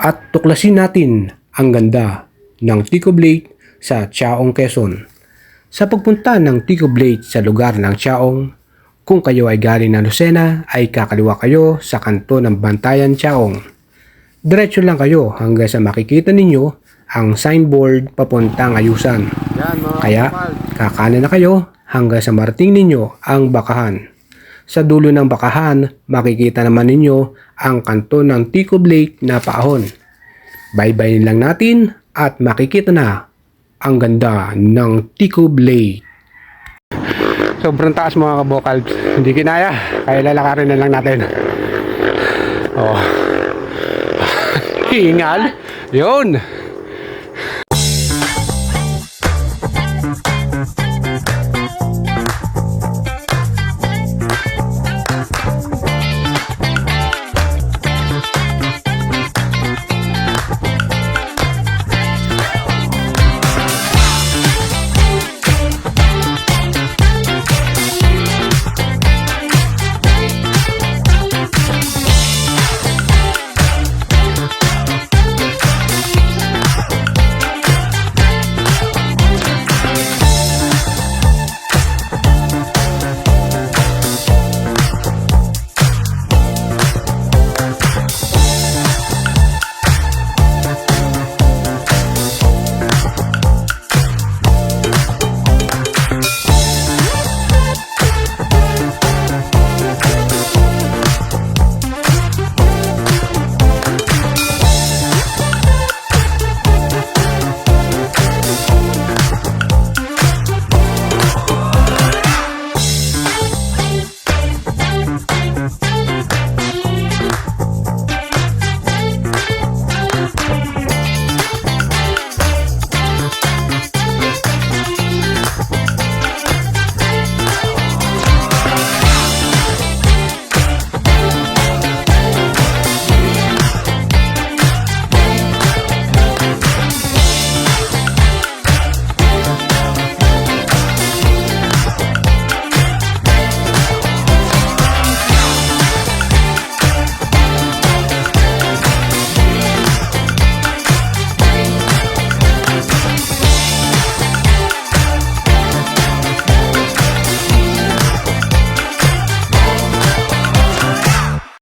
at tuklasin natin ang ganda ng Tico Blade sa Chaong, Quezon. Sa pagpunta ng Tico Blade sa lugar ng Chaong, kung kayo ay galing ng Lucena ay kakaliwa kayo sa kanto ng Bantayan, Chaong. Diretso lang kayo hanggang sa makikita ninyo ang signboard papuntang Ayusan. Kaya kakanan na kayo hanggang sa marating ninyo ang Bakahan. Sa dulo ng Bakahan, makikita naman ninyo ang kanto ng Tico Blade na paahon. Baybayin lang natin at makikita na ang ganda ng Tico Blade. Sobrang taas mga kabokal. Hindi kinaya. Kaya lalakarin na lang natin. Oh. Hingal. Yun.